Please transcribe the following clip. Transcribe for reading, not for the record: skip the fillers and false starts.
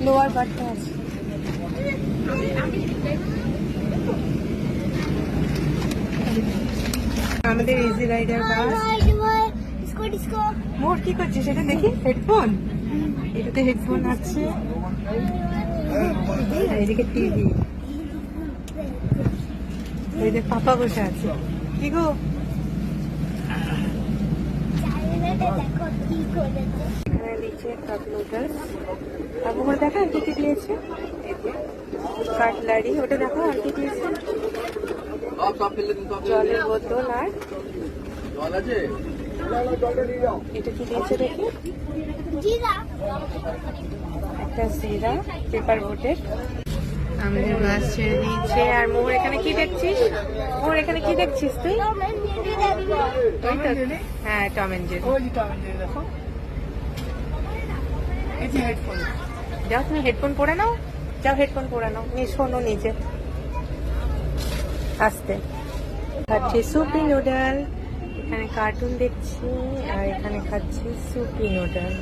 Lower বাটটা আছে। আমাদের easy rider বাস। মোর কি করছিস সেটা দেখি। হেডফোন, এটাতে হেডফোন আছে, এদিকে টিভি, এই যে পাপা বসে আছে। কি গো, এখানে নিচে কাপ নুডলস, তারপর দেখা আর কি কি দিয়েছে। কাটলারি, ওটা দেখো আর কি দিয়েছে। জলের বোতল, আর এটা কি দিয়েছে দেখি, একটা জিরা পেপার বোটের। আমাদের বাস ছেড়ে দিয়েছে। আর মোর এখানে কি দেখছিস? মোর এখানে কি দেখছিস তুই? হ্যাঁ, টম এন্ড জেরি। যাও তুমি হেডফোন পরে নাও, যাও হেডফোন পরে নাও, শোনো নিজে আসতে। খাচ্ছি সুপি নুডল, এখানে কার্টুন দেখছি, আর এখানে খাচ্ছি সুপি নুডল।